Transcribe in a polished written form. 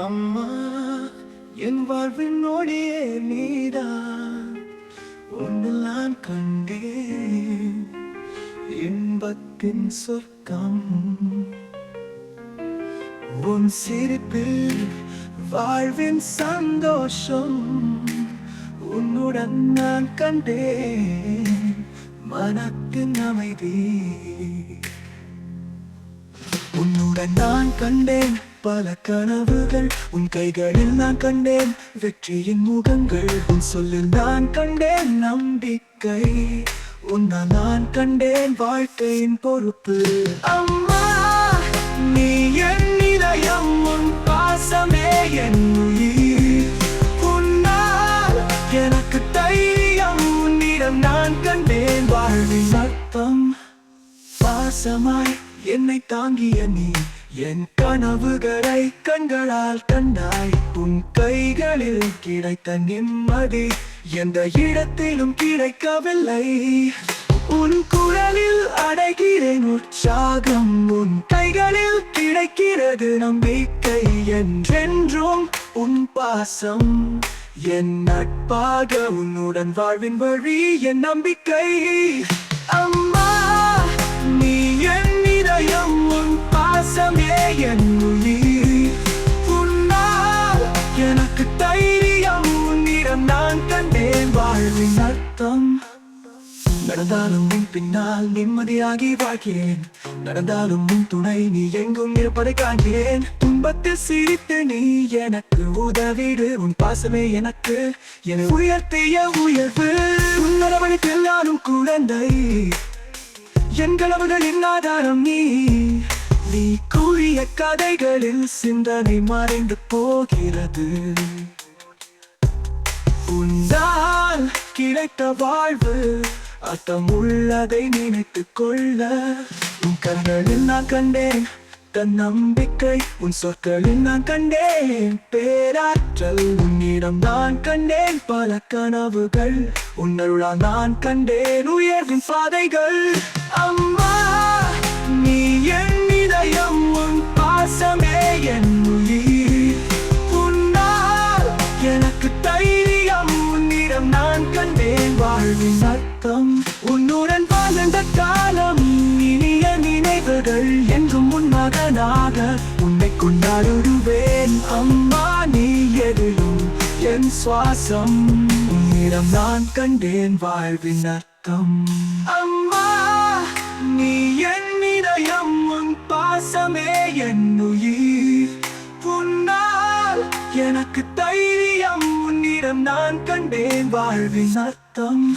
அம்மா, என் வாழ்வின் ஒளியே நீதான். உன்னில் நான் கண்டேன் இன்பத்தின் சொர்க்கம். உன் சிரிப்பில் வாழ்வின் சந்தோஷம். உன்னுடன் நான் கண்டேன் மனத்தின் அமைதி. உன்னுடன் நான் கண்டேன் பல கனவுகள். உன் கைகளில் நான் கண்டேன் வெற்றியின் முகங்கள். உன் சொல்லில் நான் கண்டேன் நம்பிக்கை. உன்னால் நான் கண்டேன் வாழ்க்கையின் பொறுப்பு. அம்மா, நீ என் இதயம், உன் பாசமே என் உயிர். உன்னால் எனக்கு தைரியம். உன்னிடம் நான் கண்டேன் வாழ்வின் அர்த்தம். பாசமாய் என்னை தாங்கிய நீ என் கனவுகளை கண்களால் கண்டாய். உன் கைகளில் கிடைத்த நிம்மதி எந்த இடத்திலும் கிடைக்கவில்லை. உன் குரலில் அடைகிறேன் உற்சாகம். உன் கைகளில் கிடைக்கிறது நம்பிக்கை. என்றென்றும் உன் பாசம் என் நட்பாக. உன்னுடன் வாழ்வின் வழி என் நம்பிக்கை. அம்மா, நீ என் இதயம், உன் பாசமே என் உயிர். உன்னால் எனக்கு தைரியம். உன்னிடம் நான் கண்டேன் வாழ்வின் அர்த்தம். நடந்தாலும் உன் பின்னால் நிம்மதியாகி வாழ்கிறேன். நடந்தாலும் உன் துணை நீ எங்கும் இருப்பதை காண்கிறேன். துன்பத்தில் சிரித்து நீ எனக்கு உதவிடு. உன் பாசமே எனக்கு என உயர்த்திய உயர்வு. உன் அரவணைப்பில் நானும் குழந்தை. என் கனவுகளின் ஆதாரம் நீ. நீ கூறிய கதைகளில் சிந்தனை மறைந்து போகிறது. உன்னால் கிடைத்த வாழ்வு அர்த்தம் உள்ளதை நினைத்துக் கொள்ள. உன் கண்களில் நான் கண்டேன் தன்னம்பிக்கை. உன் சொற்களில் நான் கண்டேன் பேராற்றல். உன்னிடம் நான் கண்டேன் பல கனவுகள். உன்னருளால் நான் கண்டேன் உயர்வின் பாதைகள். அம்மா, நீ என் இதயம், உன் பாசமே என் உயிர். உன்னால் எனக்கு தைரியம். உன்னிடம் நான் கண்டேன் வாழ்வின் அர்த்தம். உன்னுடன் வாழ்ந்த காலம் இனிய நினைவுகள். என்றும் உன் மகனாக உன்னை கொண்டாடுவேன். அம்மா, நீ எதிலும் என் சுவாசம். உன்னிடம் நான் கண்டேன் வாழ்வின் அர்த்தம். அம்மா, நீ என் இதயம், உன் பாசமே என் உயிர். உன்னால் எனக்கு தைரியம். உன்னிடம் நான் கண்டேன் வாழ்வின் அர்த்தம்.